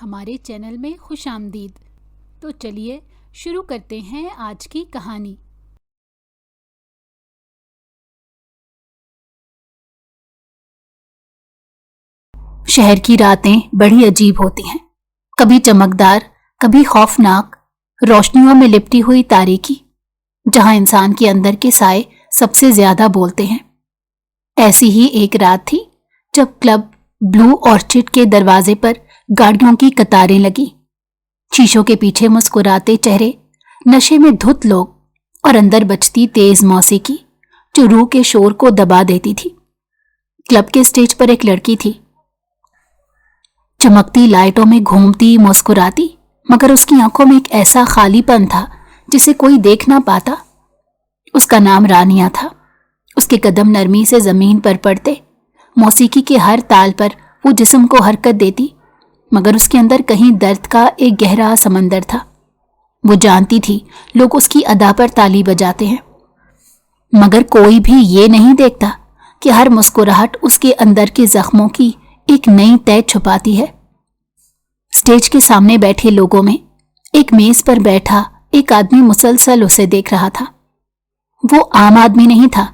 ہمارے چینل میں خوش آمدید۔ تو چلیے شروع کرتے ہیں آج کی کہانی۔ شہر کی راتیں بڑی عجیب ہوتی ہیں، کبھی چمکدار، کبھی خوفناک، روشنیوں میں لپٹی ہوئی تاریکی، جہاں انسان کے اندر کے سائے سب سے زیادہ بولتے ہیں۔ ایسی ہی ایک رات تھی جب کلب بلو آرچڈ کے دروازے پر گاڑیوں کی قطاریں لگی، شیشوں کے پیچھے مسکراتے چہرے، نشے میں دھت لوگ اور اندر بجتی تیز موسیقی جو روح کے شور کو دبا دیتی تھی۔ کلب کے سٹیج پر ایک لڑکی تھی، چمکتی لائٹوں میں گھومتی مسکراتی، مگر اس کی آنکھوں میں ایک ایسا خالی پن تھا جسے کوئی دیکھ نہ پاتا۔ اس کا نام رانیہ تھا۔ اس کے قدم نرمی سے زمین پر پڑتے، موسیقی کے ہر تال پر وہ جسم کو حرکت دیتی، مگر اس کے اندر کہیں درد کا ایک گہرا سمندر تھا۔ وہ جانتی تھی لوگ اس کی ادا پر تالی بجاتے ہیں، مگر کوئی بھی یہ نہیں دیکھتا کہ ہر مسکراہٹ اس کے اندر کے زخموں کی ایک نئی تہ چھپاتی ہے۔ سٹیج کے سامنے بیٹھے لوگوں میں ایک میز پر بیٹھا ایک آدمی مسلسل اسے دیکھ رہا تھا۔ وہ عام آدمی نہیں تھا،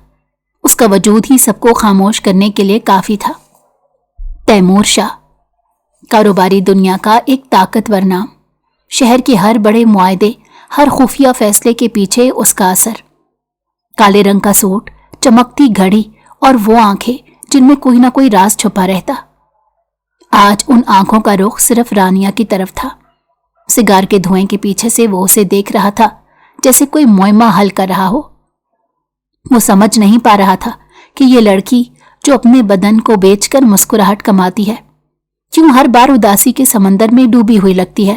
اس کا وجود ہی سب کو خاموش کرنے کے لیے کافی تھا۔ تیمور شاہ، کاروباری دنیا کا ایک طاقتور نام، شہر کے ہر بڑے معاہدے، ہر خفیہ فیصلے کے پیچھے اس کا اثر۔ کالے رنگ کا سوٹ، چمکتی گھڑی اور وہ آنکھیں جن میں کوئی نہ کوئی راز چھپا رہتا۔ آج ان آنکھوں کا رخ صرف رانیہ کی طرف تھا۔ سگار کے دھوئیں کے پیچھے سے وہ اسے دیکھ رہا تھا جیسے کوئی معمہ حل کر رہا ہو۔ وہ سمجھ نہیں پا رہا تھا کہ یہ لڑکی جو اپنے بدن کو بیچ کر مسکراہٹ کماتی ہے، کیوں ہر بار اداسی کے سمندر میں ڈوبی ہوئی لگتی ہے۔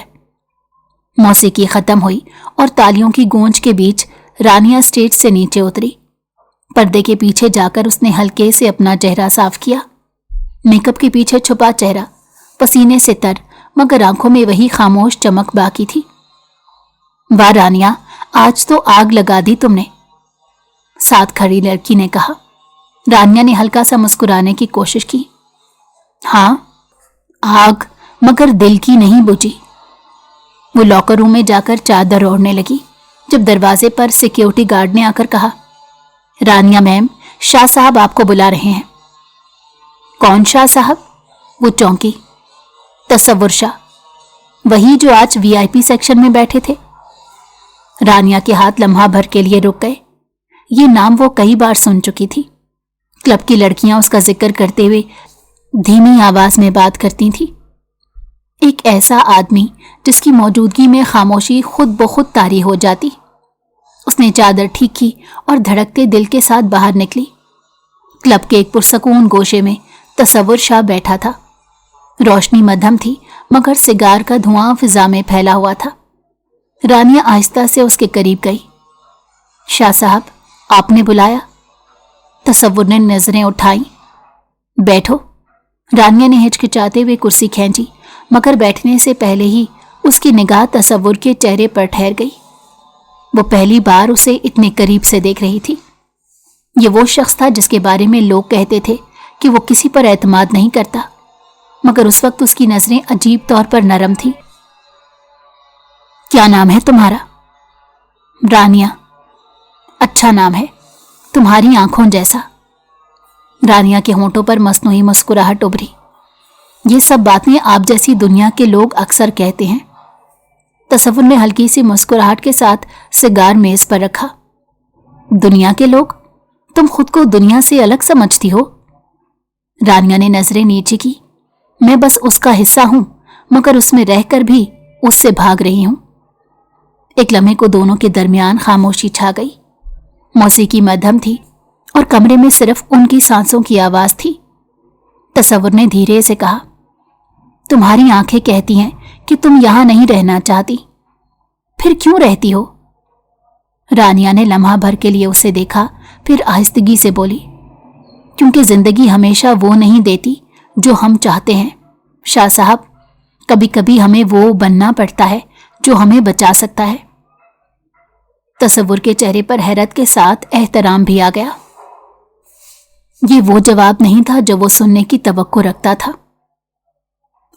موسیقی ختم ہوئی اور تالیوں کی گونج کے بیچ رانیہ سٹیج سے نیچے اتری۔ پردے کے پیچھے جا کر اس نے ہلکے سے اپنا چہرہ صاف کیا۔ میک اپ کے پیچھے چھپا چہرہ، پسینے سے تر، مگر آنکھوں میں وہی خاموش چمک باقی تھی۔ واہ رانیہ، آج تو آگ لگا دی تم نے، ساتھ کھڑی لڑکی نے کہا۔ رانیہ نے ہلکا سا مسکرانے کی کوشش کی۔ ہاں، آگ، مگر دل کی نہیں بجھی۔ وہ لاکر روم میں جا کر چادر اوڑھنے لگی جب دروازے پر سیکیورٹی گارڈ نے آ کر کہا، رانیہ میم، شاہ صاحب آپ کو بلا رہے ہیں۔ کون شاہ صاحب؟ وہ چونکی۔ تصور شاہ، وہی جو آج وی آئی پی سیکشن میں بیٹھے تھے۔ رانیہ کے ہاتھ لمحہ بھر کے لیے رک گئے۔ یہ نام وہ کئی بار سن چکی تھی۔ کلب کی لڑکیاں اس کا ذکر کرتے ہوئے دھیمی آواز میں بات کرتی تھیں۔ ایک ایسا آدمی جس کی موجودگی میں خاموشی خود بخود طاری ہو جاتی۔ اس نے چادر ٹھیک کی اور دھڑکتے دل کے ساتھ باہر نکلی۔ کلب کے ایک پرسکون گوشے میں تصور شاہ بیٹھا تھا۔ روشنی مدھم تھی، مگر سگار کا دھواں فضا میں پھیلا ہوا تھا۔ رانیہ آہستہ سے اس کے قریب گئی۔ شاہ صاحب، آپ نے بلایا؟ تصور نے نظریں اٹھائیں۔ بیٹھو۔ رانیہ نے ہچکچاتے ہوئے کرسی کھینچی، مگر بیٹھنے سے پہلے ہی اس کی نگاہ تصور کے چہرے پر ٹھہر گئی۔ وہ پہلی بار اسے اتنے قریب سے دیکھ رہی تھی۔ یہ وہ شخص تھا جس کے بارے میں لوگ کہتے تھے کہ وہ کسی پر اعتماد نہیں کرتا، مگر اس وقت اس کی نظریں عجیب طور پر نرم تھیں۔ کیا نام ہے تمہارا؟ رانیہ۔ اچھا نام ہے، تمہاری آنکھوں جیسا۔ رانیہ کے ہونٹوں پر مصنوعی مسکراہٹ ابھری۔ یہ سب باتیں آپ جیسی دنیا کے لوگ اکثر کہتے ہیں۔ تصور نے ہلکی سی مسکراہٹ کے ساتھ سگار میز پر رکھا۔ دنیا کے لوگ؟ تم خود کو دنیا سے الگ سمجھتی ہو؟ رانیہ نے نظریں نیچے کی۔ میں بس اس کا حصہ ہوں، مگر اس میں رہ کر بھی اس سے بھاگ رہی ہوں۔ ایک لمحے کو دونوں کے درمیان خاموشی چھا گئی۔ موسیقی مدھم تھی اور کمرے میں صرف ان کی سانسوں کی آواز تھی۔ تصور نے دھیرے سے کہا، تمہاری آنکھیں کہتی ہیں کہ تم یہاں نہیں رہنا چاہتی، پھر کیوں رہتی ہو؟ رانیہ نے لمحہ بھر کے لیے اسے دیکھا، پھر آہستگی سے بولی، کیونکہ زندگی ہمیشہ وہ نہیں دیتی جو ہم چاہتے ہیں شاہ صاحب، کبھی کبھی ہمیں وہ بننا پڑتا ہے جو ہمیں بچا سکتا ہے۔ تصور کے چہرے پر حیرت کے ساتھ احترام بھی آ گیا۔ یہ وہ جواب نہیں تھا جو وہ سننے کی توقع رکھتا تھا۔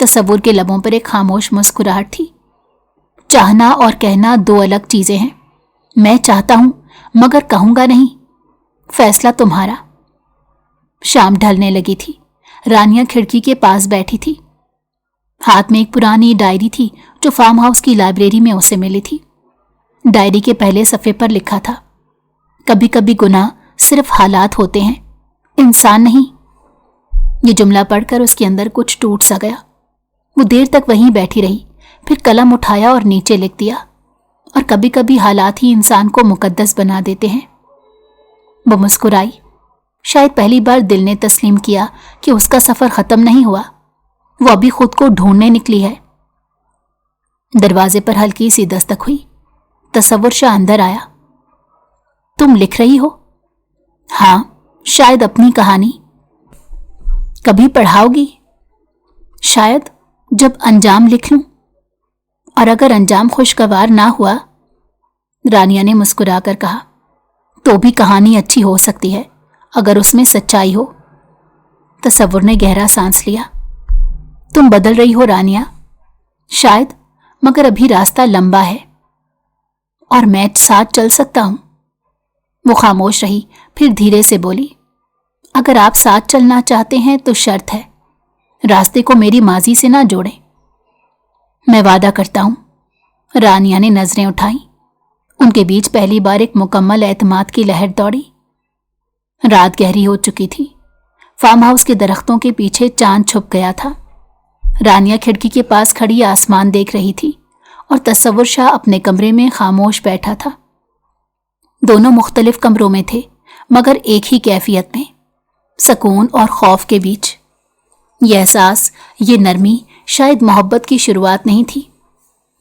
تصور کے لبوں پر ایک خاموش مسکراہٹ تھی۔ چاہنا اور کہنا دو الگ چیزیں ہیں۔ میں چاہتا ہوں مگر کہوں گا نہیں، فیصلہ تمہارا۔ شام ڈھلنے لگی تھی۔ رانیہ کھڑکی کے پاس بیٹھی تھی۔ ہاتھ میں ایک پرانی ڈائری تھی جو فارم ہاؤس کی لائبریری میں اسے ملی تھی۔ ڈائری کے پہلے صفحے پر لکھا تھا، کبھی کبھی گناہ صرف حالات ہوتے ہیں، انسان نہیں۔ یہ جملہ پڑھ کر اس کے اندر کچھ ٹوٹ سا گیا۔ وہ دیر تک وہیں بیٹھی رہی، پھر قلم اٹھایا اور نیچے لکھ دیا، اور کبھی کبھی حالات ہی انسان کو مقدس بنا دیتے ہیں۔ وہ مسکرائی۔ شاید پہلی بار دل نے تسلیم کیا کہ اس کا سفر ختم نہیں ہوا، وہ ابھی خود کو ڈھونڈنے نکلی ہے۔ دروازے پر ہلکی سی دستک ہوئی۔ تصور شاہ اندر آیا۔ تم لکھ رہی ہو؟ ہاں، شاید اپنی کہانی۔ کبھی پڑھاؤ گی؟ شاید، جب انجام لکھ لوں۔ اور اگر انجام خوشگوار نہ ہوا؟ رانیہ نے مسکرا کر کہا، تو بھی کہانی اچھی ہو سکتی ہے اگر اس میں سچائی ہو۔ تصور نے گہرا سانس لیا۔ تم بدل رہی ہو رانیہ۔ شاید، مگر ابھی راستہ لمبا ہے، اور میں ساتھ چل سکتا ہوں۔ وہ خاموش رہی، پھر دھیرے سے بولی، اگر آپ ساتھ چلنا چاہتے ہیں تو شرط ہے، راستے کو میری ماضی سے نہ جوڑیں۔ میں وعدہ کرتا ہوں۔ رانیہ نے نظریں اٹھائیں۔ ان کے بیچ پہلی بار ایک مکمل اعتماد کی لہر دوڑی۔ رات گہری ہو چکی تھی۔ فارم ہاؤس کے درختوں کے پیچھے چاند چھپ گیا تھا۔ رانیہ کھڑکی کے پاس کھڑی آسمان دیکھ رہی تھی، اور تصور شاہ اپنے کمرے میں خاموش بیٹھا تھا۔ دونوں مختلف کمروں میں تھے، مگر ایک ہی کیفیت میں، سکون اور خوف کے بیچ۔ یہ احساس، یہ نرمی شاید محبت کی شروعات نہیں تھی،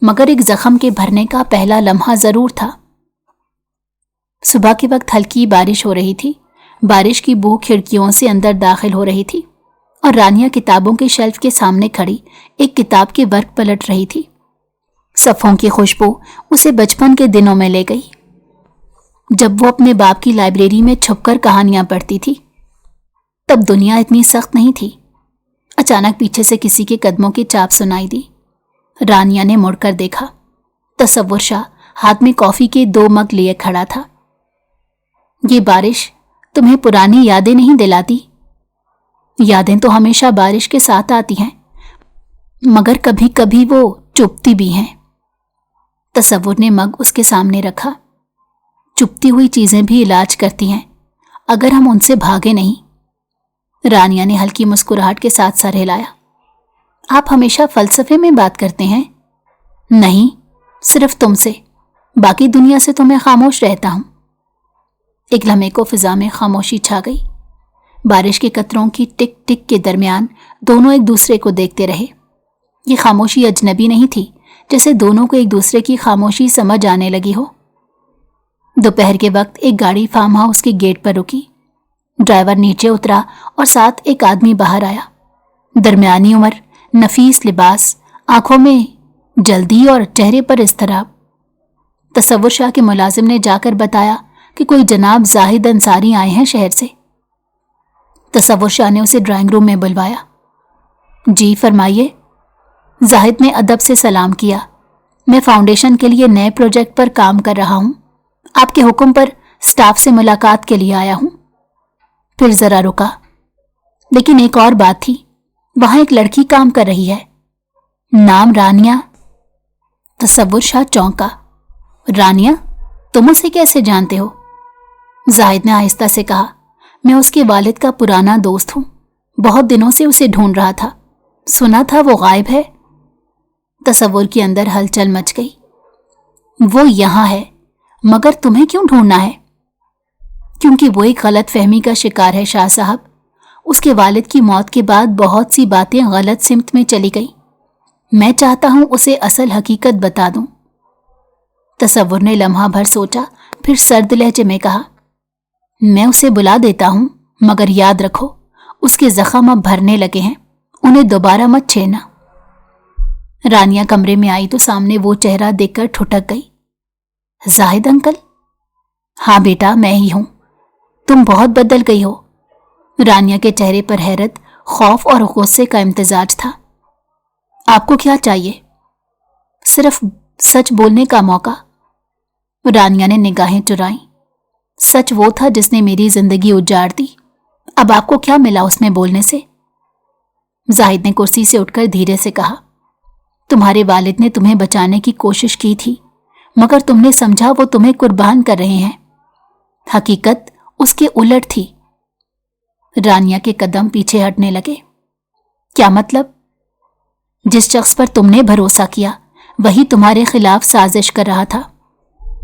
مگر ایک زخم کے بھرنے کا پہلا لمحہ ضرور تھا۔ صبح کے وقت ہلکی بارش ہو رہی تھی۔ بارش کی بو کھڑکیوں سے اندر داخل ہو رہی تھی، اور رانیہ کتابوں کے شیلف کے سامنے کھڑی ایک کتاب کے ورق پلٹ رہی تھی۔ صفحوں کی خوشبو اسے بچپن کے دنوں میں لے گئی، جب وہ اپنے باپ کی لائبریری میں چھپ کر کہانیاں پڑھتی تھی۔ تب دنیا اتنی سخت نہیں تھی۔ اچانک پیچھے سے کسی کے قدموں کی چاپ سنائی دی۔ رانیہ نے مڑ کر دیکھا۔ تصور شاہ ہاتھ میں کافی کے 2 مگ لیے کھڑا تھا۔ یہ بارش تمہیں پرانی یادیں نہیں دلاتی؟ یادیں تو ہمیشہ بارش کے ساتھ آتی ہیں، مگر کبھی کبھی وہ چپتی بھی ہیں۔ تصور نے مگ اس کے سامنے رکھا۔ چپتی ہوئی چیزیں بھی علاج کرتی ہیں، اگر ہم ان سے بھاگے نہیں۔ رانیہ نے ہلکی مسکراہٹ کے ساتھ سر ہلایا۔ آپ ہمیشہ فلسفے میں بات کرتے ہیں؟ نہیں، صرف تم سے، باقی دنیا سے تو میں خاموش رہتا ہوں۔ ایک لمحے کو فضا میں خاموشی چھا گئی۔ بارش کے قطروں کی ٹک ٹک کے درمیان دونوں ایک دوسرے کو دیکھتے رہے۔ یہ خاموشی اجنبی نہیں تھی، جیسے دونوں کو ایک دوسرے کی خاموشی سمجھ آنے لگی ہو۔ دوپہر کے وقت ایک گاڑی فارم ہاؤس کے گیٹ پر رکی۔ ڈرائیور نیچے اترا اور ساتھ ایک آدمی باہر آیا۔ درمیانی عمر، نفیس لباس، آنکھوں میں جلدی اور چہرے پر اضطراب۔ تصور شاہ کے ملازم نے جا کر بتایا کہ کوئی جناب زاہد انصاری آئے ہیں شہر سے۔ تصور شاہ نے اسے ڈرائنگ روم میں بلوایا۔ جی فرمائیے۔ زاہد نے ادب سے سلام کیا۔ میں فاؤنڈیشن کے لیے نئے پروجیکٹ پر کام کر رہا ہوں، آپ کے حکم پر سٹاف سے ملاقات کے لیے آیا ہوں۔ پھر ذرا رکا، لیکن ایک اور بات تھی، وہاں ایک لڑکی کام کر رہی ہے، نام رانیہ۔ تصور شاہ چونکا۔ رانیہ؟ تم اسے کیسے جانتے ہو؟ زاہد نے آہستہ سے کہا، میں اس کے والد کا پرانا دوست ہوں، بہت دنوں سے اسے ڈھونڈ رہا تھا، سنا تھا وہ غائب ہے۔ تصور کے اندر ہلچل مچ گئی۔ وہ یہاں ہے، مگر تمہیں کیوں ڈھونڈنا ہے؟ کیونکہ وہ ایک غلط فہمی کا شکار ہے شاہ صاحب۔ اس کے والد کی موت کے بعد بہت سی باتیں غلط سمت میں چلی گئی۔ میں چاہتا ہوں اسے اصل حقیقت بتا دوں۔ تصور نے لمحہ بھر سوچا، پھر سرد لہجے میں کہا، میں اسے بلا دیتا ہوں، مگر یاد رکھو اس کے زخم اب بھرنے لگے ہیں، انہیں دوبارہ مت چھیڑنا۔ رانیہ کمرے میں آئی تو سامنے وہ چہرہ دیکھ کر ٹھٹک گئی۔ زاہد انکل؟ ہاں بیٹا، میں ہی ہوں۔ تم بہت بدل گئی ہو۔ رانیہ کے چہرے پر حیرت، خوف اور غصے کا امتزاج تھا۔ آپ کو کیا چاہیے؟ صرف سچ بولنے کا موقع۔ رانیہ نے نگاہیں چرائیں۔ سچ وہ تھا جس نے میری زندگی اجاڑ دی، اب آپ کو کیا ملا اس میں بولنے سے؟ زاہد نے کرسی سے اٹھ کر دھیرے سے کہا، تمہارے والد نے تمہیں بچانے کی کوشش کی تھی، مگر تم نے سمجھا وہ تمہیں قربان کر رہے ہیں۔ حقیقت اس کے الٹ تھی۔ رانیہ کے قدم پیچھے ہٹنے لگے۔ کیا مطلب؟ جس شخص پر تم نے بھروسہ کیا وہی تمہارے خلاف سازش کر رہا تھا۔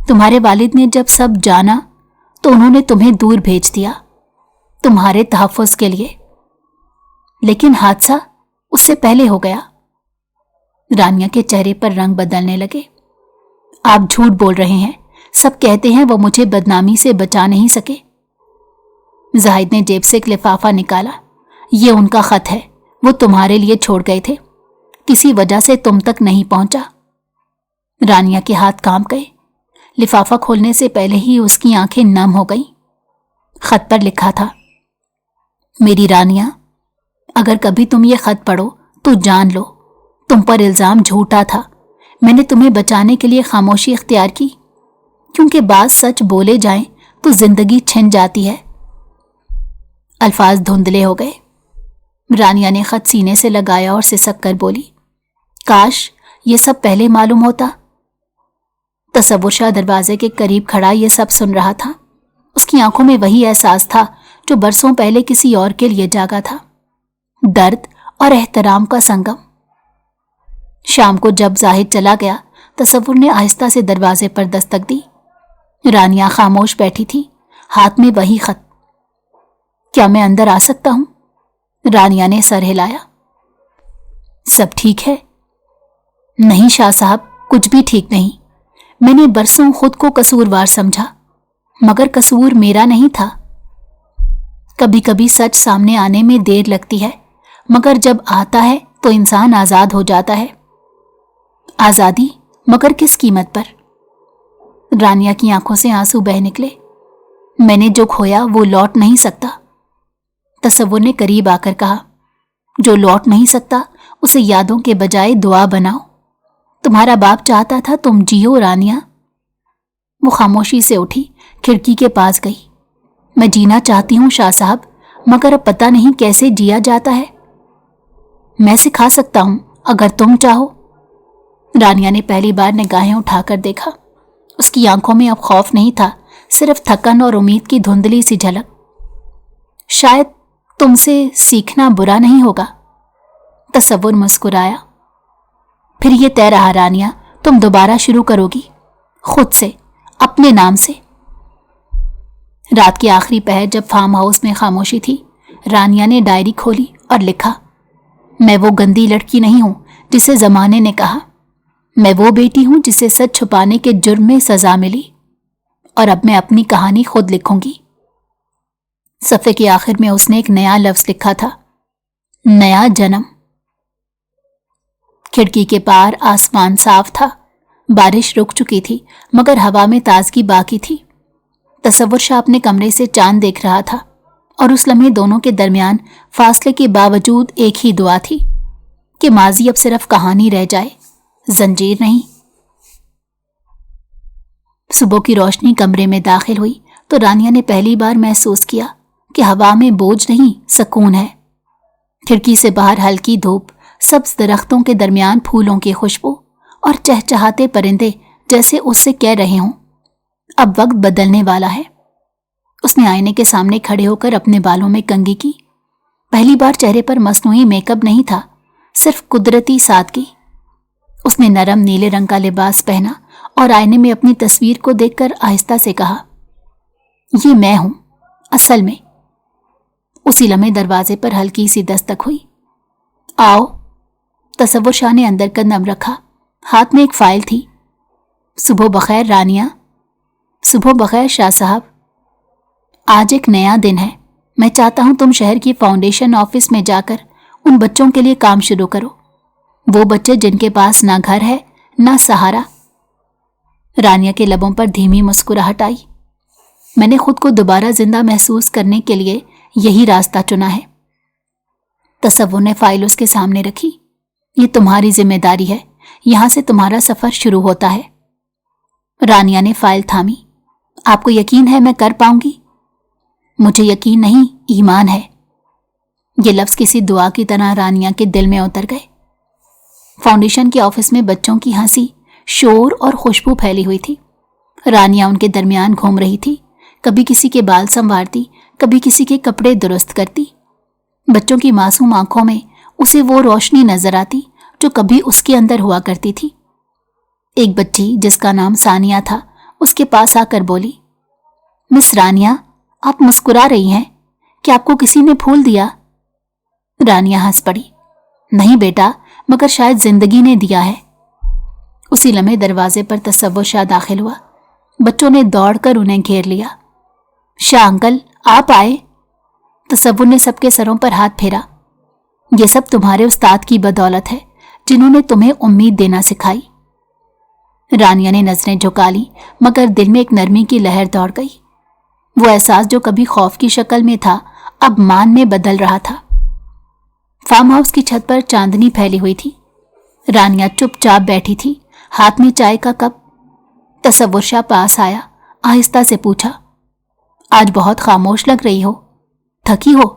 تمہارے والد نے جب سب جانا تو انہوں نے تمہیں دور بھیج دیا، تمہارے تحفظ کے لیے، لیکن حادثہ اس سے پہلے ہو گیا۔ رانیہ کے چہرے پر رنگ بدلنے لگے۔ آپ جھوٹ بول رہے ہیں، سب کہتے ہیں وہ مجھے بدنامی سے بچا نہیں سکے۔ زاہد نے جیب سے ایک لفافہ نکالا۔ یہ ان کا خط ہے، وہ تمہارے لیے چھوڑ گئے تھے، کسی وجہ سے تم تک نہیں پہنچا۔ رانیہ کے ہاتھ کانپ گئے۔ لفافہ کھولنے سے پہلے ہی اس کی آنکھیں نم ہو گئیں۔ خط پر لکھا تھا، میری رانیہ، اگر کبھی تم یہ خط پڑھو تو جان لو تم پر الزام جھوٹا تھا، میں نے تمہیں بچانے کے لیے خاموشی اختیار کی، کیونکہ بعض سچ بولے جائیں تو زندگی چھن جاتی ہے۔ الفاظ دھندلے ہو گئے۔ رانیہ نے خط سینے سے لگایا اور سسک کر بولی، کاش یہ سب پہلے معلوم ہوتا۔ تصور شاہ دروازے کے قریب کھڑا یہ سب سن رہا تھا۔ اس کی آنکھوں میں وہی احساس تھا جو برسوں پہلے کسی اور کے لیے جاگا تھا، درد اور احترام کا سنگم۔ شام کو جب زاہد چلا گیا، تصور نے آہستہ سے دروازے پر دستک دی۔ رانیہ خاموش بیٹھی تھی، ہاتھ میں وہی خط۔ کیا میں اندر آ سکتا ہوں؟ رانیہ نے سر ہلایا۔ سب ٹھیک ہے؟ نہیں شاہ صاحب، کچھ بھی ٹھیک نہیں۔ میں نے برسوں خود کو قصوروار سمجھا، مگر قصور میرا نہیں تھا۔ کبھی کبھی سچ سامنے آنے میں دیر لگتی ہے، مگر جب آتا ہے تو انسان آزاد ہو جاتا ہے۔ آزادی، مگر کس قیمت پر؟ رانیہ کی آنکھوں سے آنسو بہہ نکلے۔ میں نے جو کھویا وہ لوٹ نہیں سکتا۔ تصور نے قریب آ کر کہا، جو لوٹ نہیں سکتا اسے یادوں کے بجائے دعا بناؤ۔ تمہارا باپ چاہتا تھا تم جیو رانیہ۔ وہ خاموشی سے اٹھی، کھڑکی کے پاس گئی۔ میں جینا چاہتی ہوں شاہ صاحب، مگر اب پتہ نہیں کیسے جیا جاتا ہے۔ میں سکھا سکتا ہوں اگر تم چاہو۔ رانیہ نے پہلی بار نگاہیں اٹھا کر دیکھا۔ اس کی آنکھوں میں اب خوف نہیں تھا، صرف تھکن اور امید کی دھندلی سی جھلک۔ شاید تم سے سیکھنا برا نہیں ہوگا۔ تصور مسکرایا۔ پھر یہ طے رہا رانیہ، تم دوبارہ شروع کرو گی، خود سے، اپنے نام سے۔ رات کی آخری پہر جب فارم ہاؤس میں خاموشی تھی، رانیہ نے ڈائری کھولی اور لکھا، میں وہ گندی لڑکی نہیں ہوں جسے زمانے نے کہا، میں وہ بیٹی ہوں جسے سچ چھپانے کے جرم میں سزا ملی، اور اب میں اپنی کہانی خود لکھوں گی۔ صفحے کے آخر میں اس نے ایک نیا لفظ لکھا تھا، نیا جنم۔ کھڑکی کے پار آسمان صاف تھا، بارش رک چکی تھی مگر ہوا میں تازگی باقی تھی۔ تصور شاہ اپنے کمرے سے چاند دیکھ رہا تھا، اور اس لمحے دونوں کے درمیان فاصلے کے باوجود ایک ہی دعا تھی کہ ماضی اب صرف کہانی رہ جائے، زنجیر نہیں۔ صبح کی روشنی کمرے میں داخل ہوئی تو رانیہ نے پہلی بار محسوس کیا کہ ہوا میں بوجھ نہیں، سکون ہے۔ کھڑکی سے باہر ہلکی دھوپ، سبز درختوں کے درمیان پھولوں کی خوشبو، اور چہچہاتے پرندے جیسے اس سے کہہ رہے ہوں، اب وقت بدلنے والا ہے۔ اس نے آئینے کے سامنے کھڑے ہو کر اپنے بالوں میں کنگھی کی۔ پہلی بار چہرے پر مصنوعی میک اپ نہیں تھا، صرف قدرتی سادگی۔ اس نے نرم نیلے رنگ کا لباس پہنا اور آئینے میں اپنی تصویر کو دیکھ کر آہستہ سے کہا، یہ میں ہوں، اصل میں۔ اسی لمحے دروازے پر ہلکی سی دستک ہوئی۔ آؤ۔ تصور شاہ نے اندر قدم رکھا، ہاتھ میں ایک فائل تھی۔ صبح بخیر رانیہ۔ صبح بخیر شاہ صاحب۔ آج ایک نیا دن ہے، میں چاہتا ہوں تم شہر کی فاؤنڈیشن آفس میں جا کر ان بچوں کے لیے کام شروع کرو، وہ بچے جن کے پاس نہ گھر ہے نہ سہارا۔ رانیہ کے لبوں پر دھیمی مسکراہٹ آئی۔ میں نے خود کو دوبارہ زندہ محسوس کرنے کے لیے یہی راستہ چنا ہے۔ تصور نے فائل اس کے سامنے رکھی۔ یہ تمہاری ذمہ داری ہے، یہاں سے تمہارا سفر شروع ہوتا ہے۔ رانیہ نے فائل تھامی۔ آپ کو یقین ہے میں کر پاؤں گی؟ مجھے یقین نہیں، ایمان ہے۔ یہ لفظ کسی دعا کی طرح رانیہ کے دل میں اتر گئے۔ فاؤنڈیشن کے آفس میں بچوں کی ہنسی، شور اور خوشبو پھیلی ہوئی تھی۔ رانیہ ان کے درمیان گھوم رہی تھی، کبھی کسی کے بال سنوارتی، کبھی کسی کے کپڑے درست کرتی۔ بچوں کی معصوم آنکھوں میں اسے وہ روشنی نظر آتی جو کبھی اس کے اندر ہوا کرتی تھی۔ ایک بچی جس کا نام ثانیہ تھا اس کے پاس آ کر بولی، مس رانیہ، آپ مسکرا رہی ہیں، کیا آپ کو کسی نے پھول دیا؟ رانیہ ہنس پڑی۔ نہیں بیٹا، مگر شاید زندگی نے دیا ہے۔ اسی لمحے دروازے پر تصور شاہ داخل ہوا۔ بچوں نے دوڑ کر انہیں گھیر لیا۔ شاہ انکل، آپ آئے؟ تصور نے سب کے سروں پر ہاتھ پھیرا۔ یہ سب تمہارے استاد کی بدولت ہے، جنہوں نے تمہیں امید دینا سکھائی۔ رانیہ نے نظریں جھکا لی، مگر دل میں ایک نرمی کی لہر دوڑ گئی۔ وہ احساس جو کبھی خوف کی شکل میں تھا اب مان میں بدل رہا تھا۔ فارم ہاؤس کی چھت پر چاندنی پھیلی ہوئی تھی۔ رانیہ چپ چاپ بیٹھی تھی، ہاتھ میں چائے کا کپ۔ تصور شاہ پاس آیا، آہستہ سے پوچھا، آج بہت خاموش لگ رہی ہو، تھکی ہو؟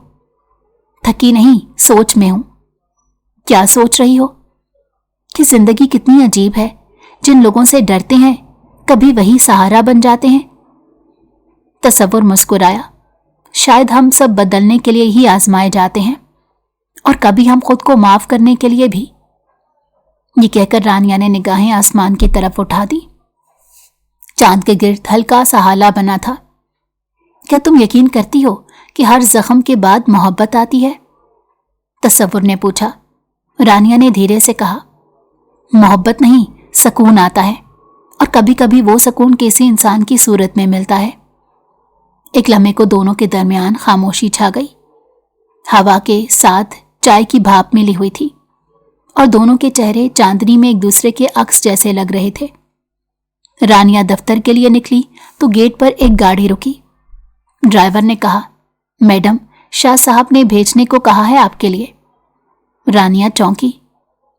تھکی نہیں، سوچ میں ہوں۔ کیا سوچ رہی ہو؟ کہ زندگی کتنی عجیب ہے، جن لوگوں سے ڈرتے ہیں کبھی وہی سہارا بن جاتے ہیں۔ تصور مسکرایا، شاید ہم سب بدلنے کے لیے ہی آزمائے جاتے ہیں، اور کبھی ہم خود کو معاف کرنے کے لیے بھی۔ یہ کہہ کر رانیہ نے نگاہیں آسمان کی طرف اٹھا دی۔ چاند کے گرد ہلکا سا ہالہ بنا تھا۔ کیا تم یقین کرتی ہو کہ ہر زخم کے بعد محبت آتی ہے؟ تصور نے پوچھا۔ رانیہ نے دھیرے سے کہا، محبت نہیں، سکون آتا ہے، اور کبھی کبھی وہ سکون کسی انسان کی صورت میں ملتا ہے۔ ایک لمحے کو دونوں کے درمیان خاموشی چھا گئی۔ ہوا کے ساتھ چائے کی بھاپ ملی ہوئی تھی، اور دونوں کے چہرے چاندنی میں ایک دوسرے کے عکس جیسے لگ رہے تھے۔ رانیہ دفتر کے لیے نکلی تو گیٹ پر ایک گاڑی رکی۔ ڈرائیور نے کہا، میڈم، شاہ صاحب نے بھیجنے کو کہا ہے آپ کے لیے۔ رانیہ چونکی۔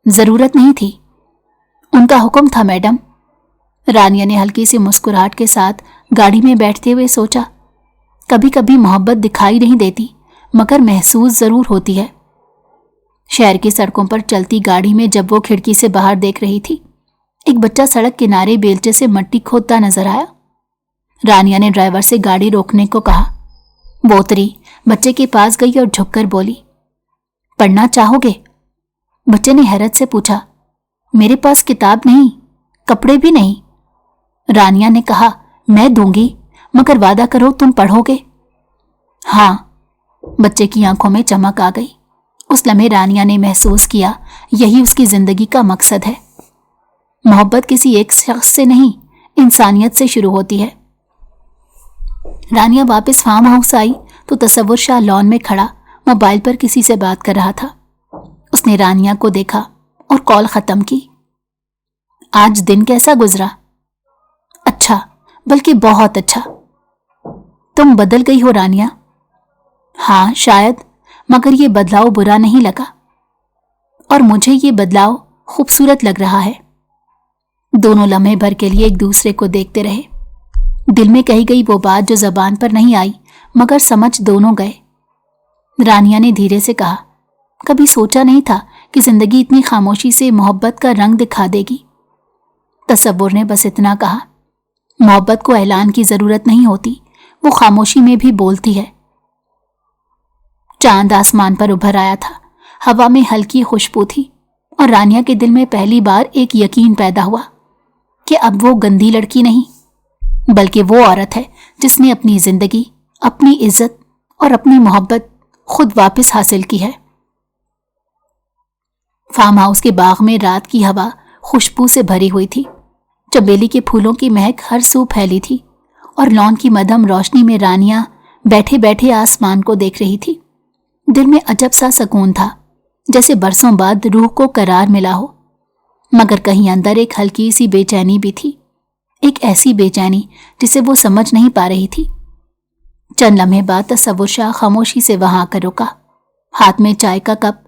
ضرورت نہیں تھی، ان کا حکم تھا میڈم۔ رانیہ نے ہلکی سی مسکراہٹ کے ساتھ گاڑی میں بیٹھتے ہوئے سوچا، کبھی کبھی محبت دکھائی نہیں دیتی مگر محسوس ضرور ہوتی ہے۔ شہر کی سڑکوں پر چلتی گاڑی میں جب وہ کھڑکی سے باہر دیکھ رہی تھی، ایک بچہ سڑک کنارے بیلچے سے مٹی کھودتا نظر آیا۔ رانیہ نے ڈرائیور سے گاڑی روکنے کو کہا۔ وہ اتری، بچے کے پاس گئی اور جھک کر بولی، پڑھنا چاہو گے؟ بچے نے حیرت سے پوچھا، میرے پاس کتاب نہیں، کپڑے بھی نہیں۔ رانیہ نے کہا، میں دوں گی، مگر وعدہ کرو تم پڑھو گے؟ ہاں۔ بچے کی آنکھوں میں چمک آ گئی۔ اس لمحے رانیہ نے محسوس کیا یہی اس کی زندگی کا مقصد ہے۔ محبت کسی ایک شخص سے نہیں، انسانیت سے شروع ہوتی ہے۔ رانیہ واپس فارم ہاؤس آئی تو تصور شاہ لان میں کھڑا موبائل پر کسی سے بات کر رہا تھا۔ اس نے رانیہ کو دیکھا اور کال ختم کی۔ آج دن کیسا گزرا؟ اچھا، بلکہ بہت اچھا۔ تم بدل گئی ہو رانیہ۔ ہاں شاید، مگر یہ بدلاؤ برا نہیں لگا، اور مجھے یہ بدلاؤ خوبصورت لگ رہا ہے۔ دونوں لمحے بھر کے لیے ایک دوسرے کو دیکھتے رہے۔ دل میں کہی گئی وہ بات جو زبان پر نہیں آئی مگر سمجھ دونوں گئے۔ رانیہ نے دھیرے سے کہا، کبھی سوچا نہیں تھا کہ زندگی اتنی خاموشی سے محبت کا رنگ دکھا دے گی۔ تصور نے بس اتنا کہا، محبت کو اعلان کی ضرورت نہیں ہوتی، وہ خاموشی میں بھی بولتی ہے۔ چاند آسمان پر ابھر آیا تھا، ہوا میں ہلکی خوشبو تھی، اور رانیہ کے دل میں پہلی بار ایک یقین پیدا ہوا کہ اب وہ گندی لڑکی نہیں، بلکہ وہ عورت ہے جس نے اپنی زندگی، اپنی عزت اور اپنی محبت خود واپس حاصل کی ہے۔ فارم ہاؤس کے باغ میں رات کی ہوا خوشبو سے بھری ہوئی تھی۔ چمیلی کے پھولوں کی مہک ہر سو پھیلی تھی، اور لان کی مدھم روشنی میں رانیہ بیٹھے بیٹھے آسمان کو دیکھ رہی تھی۔ دل میں عجب سا سکون تھا، جیسے برسوں بعد روح کو قرار ملا ہو، مگر کہیں اندر ایک ہلکی سی بے چینی بھی تھی، ایک ایسی بے چینی جسے وہ سمجھ نہیں پا رہی تھی۔ چند لمحے بعد تصور شاہ خاموشی سے وہاں آ کر رکا، ہاتھ میں چائے کا کپ،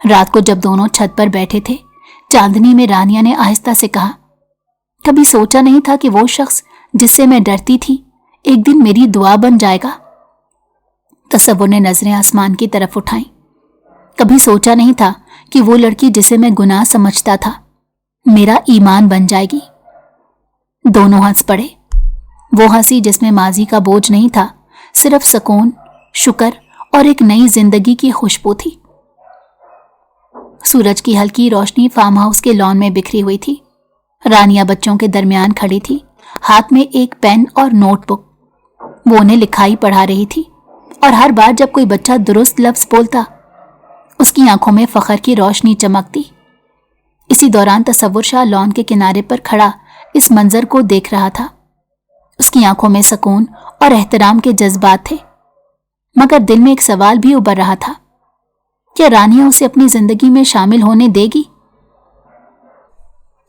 رات کو جب دونوں چھت پر بیٹھے تھے، چاندنی میں رانیہ نے آہستہ سے کہا، کبھی سوچا نہیں تھا کہ وہ شخص جس سے میں ڈرتی تھی ایک دن میری دعا بن جائے گا۔ تصور نے نظریں آسمان کی طرف اٹھائیں۔ کبھی سوچا نہیں تھا کہ وہ لڑکی جسے میں گناہ سمجھتا تھا میرا ایمان بن جائے گی۔ دونوں ہنس پڑے، وہ ہنسی جس میں ماضی کا بوجھ نہیں تھا، صرف سکون، شکر اور ایک نئی زندگی کی خوشبو تھی۔ سورج کی ہلکی روشنی فارم ہاؤس کے لان میں بکھری ہوئی تھی۔ رانیہ بچوں کے درمیان کھڑی تھی، ہاتھ میں ایک پین اور نوٹ بک۔ وہ انہیں لکھائی پڑھا رہی تھی، اور ہر بار جب کوئی بچہ درست لفظ بولتا اس کی آنکھوں میں فخر کی روشنی چمکتی۔ اسی دوران تصور شاہ لان کے کنارے پر کھڑا اس منظر کو دیکھ رہا تھا۔ اس کی آنکھوں میں سکون اور احترام کے جذبات تھے، مگر دل میں ایک سوال بھی ابھر رہا تھا، کیا رانیہ اسے اپنی زندگی میں شامل ہونے دے گی؟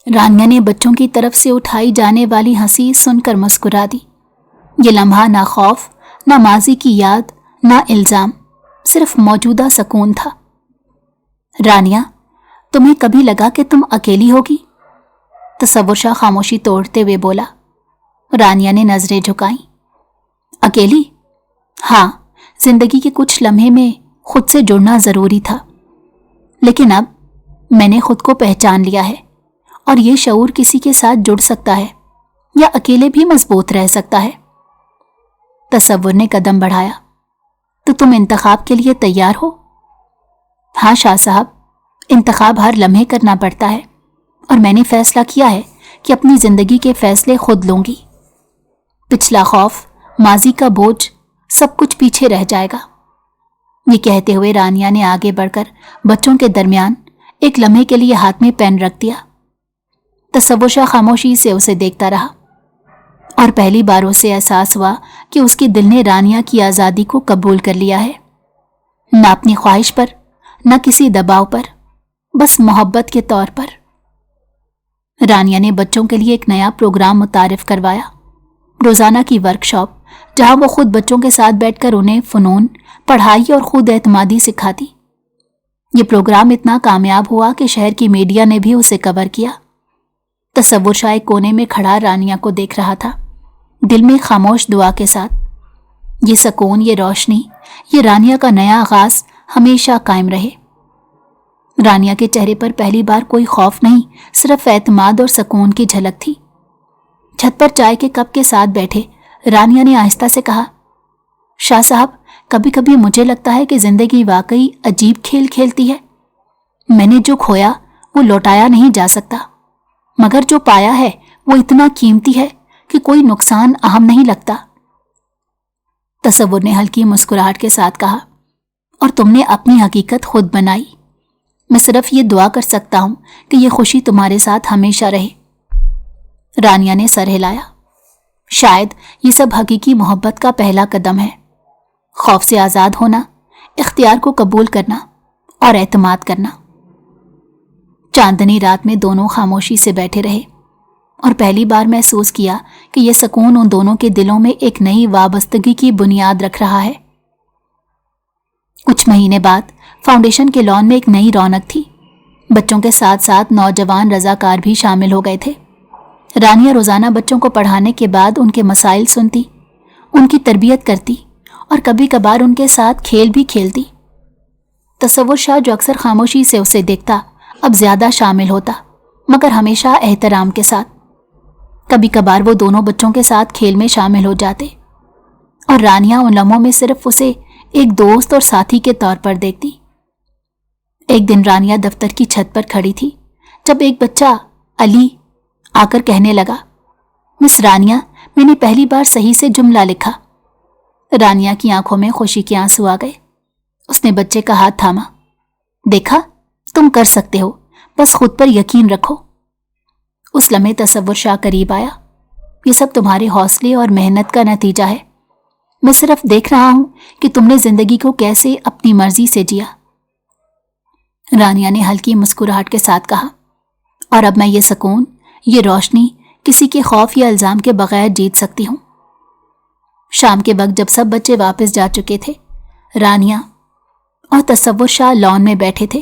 رانیہ نے بچوں کی طرف سے اٹھائی جانے والی ہنسی سن کر مسکرا دی۔ یہ لمحہ نہ خوف، نہ ماضی کی یاد، نہ الزام، صرف موجودہ سکون تھا۔ رانیہ، تمہیں کبھی لگا کہ تم اکیلی ہوگی؟ تصور شاہ خاموشی توڑتے ہوئے بولا۔ رانیہ نے نظریں جھکائیں۔ اکیلی؟ ہاں، زندگی کے کچھ لمحے میں خود سے جڑنا ضروری تھا، لیکن اب میں نے خود کو پہچان لیا ہے، اور یہ شعور کسی کے ساتھ جڑ سکتا ہے یا اکیلے بھی مضبوط رہ سکتا ہے۔ تصور نے قدم بڑھایا۔ تو تم انتخاب کے لیے تیار ہو؟ ہاں شاہ صاحب، انتخاب ہر لمحے کرنا پڑتا ہے، اور میں نے فیصلہ کیا ہے کہ اپنی زندگی کے فیصلے خود لوں گی۔ پچھلا خوف، ماضی کا بوجھ، سب کچھ پیچھے رہ جائے گا۔ یہ کہتے ہوئے رانیہ نے آگے بڑھ کر بچوں کے درمیان ایک لمحے کے لیے ہاتھ میں پین رکھ دیا۔ تصور شاہ خاموشی سے اسے دیکھتا رہا، اور پہلی بار اسے احساس ہوا کہ اس کے دل نے رانیہ کی آزادی کو قبول کر لیا ہے، نہ اپنی خواہش پر، نہ کسی دباؤ پر، بس محبت کے طور پر۔ رانیہ نے بچوں کے لیے ایک نیا پروگرام متعارف کروایا، روزانہ کی ورکشاپ، جہاں وہ خود بچوں کے ساتھ بیٹھ کر انہیں فنون، پڑھائی اور خود اعتمادی سکھاتی۔ یہ پروگرام اتنا کامیاب ہوا کہ شہر کی میڈیا نے بھی اسے کور کیا۔ تصور شاہ ایک کونے میں کھڑا رانیہ کو دیکھ رہا تھا، دل میں خاموش دعا کے ساتھ، یہ سکون، یہ روشنی، یہ رانیہ کا نیا آغاز ہمیشہ قائم رہے۔ رانیہ کے چہرے پر پہلی بار کوئی خوف نہیں، صرف اعتماد اور سکون کی جھلک تھی۔ چھت پر چائے کے کپ کے ساتھ بیٹھے رانیہ نے آہستہ سے کہا، شاہ صاحب، کبھی کبھی مجھے لگتا ہے کہ زندگی واقعی عجیب کھیل کھیلتی ہے۔ میں نے جو کھویا وہ لوٹایا نہیں جا سکتا، مگر جو پایا ہے وہ اتنا قیمتی ہے کہ کوئی نقصان اہم نہیں لگتا۔ تصور نے ہلکی مسکراہٹ کے ساتھ کہا، اور تم نے اپنی حقیقت خود بنائی۔ میں صرف یہ دعا کر سکتا ہوں کہ یہ خوشی تمہارے ساتھ ہمیشہ رہے۔ رانیہ نے سر ہلایا۔ شاید یہ سب حقیقی محبت کا پہلا قدم ہے، خوف سے آزاد ہونا، اختیار کو قبول کرنا اور اعتماد کرنا۔ چاندنی رات میں دونوں خاموشی سے بیٹھے رہے، اور پہلی بار محسوس کیا کہ یہ سکون ان دونوں کے دلوں میں ایک نئی وابستگی کی بنیاد رکھ رہا ہے۔ کچھ مہینے بعد فاؤنڈیشن کے لان میں ایک نئی رونق تھی۔ بچوں کے ساتھ ساتھ نوجوان رضاکار بھی شامل ہو گئے تھے۔ رانیہ روزانہ بچوں کو پڑھانے کے بعد ان کے مسائل سنتی، ان کی تربیت کرتی، اور کبھی کبھار ان کے ساتھ کھیل بھی کھیلتی۔ تصور شاہ، جو اکثر خاموشی سے اسے دیکھتا، اب زیادہ شامل ہوتا، مگر ہمیشہ احترام کے ساتھ۔ کبھی کبھار وہ دونوں بچوں کے ساتھ کھیل میں شامل ہو جاتے، اور رانیہ ان لمحوں میں صرف اسے ایک دوست اور ساتھی کے طور پر دیکھتی۔ ایک دن رانیہ دفتر کی چھت پر کھڑی تھی جب ایک بچہ، علی، آ کر کہنے لگا، مس رانیہ، میں نے پہلی بار صحیح سے جملہ لکھا۔ رانیہ کی آنکھوں میں خوشی کے آنسو آ گئے۔ اس نے بچے کا ہاتھ تھاما۔ دیکھا، تم کر سکتے ہو، بس خود پر یقین رکھو۔ اس لمحے تصور شاہ قریب آیا۔ یہ سب تمہارے حوصلے اور محنت کا نتیجہ ہے۔ میں صرف دیکھ رہا ہوں کہ تم نے زندگی کو کیسے اپنی مرضی سے جیا۔ رانیہ نے ہلکی مسکراہٹ کے ساتھ کہا، اور اب میں یہ سکون، یہ روشنی کسی کے خوف یا الزام کے بغیر جیت سکتی ہوں۔ شام کے وقت جب سب بچے واپس جا چکے تھے، رانیہ اور تصور شاہ لان میں بیٹھے تھے۔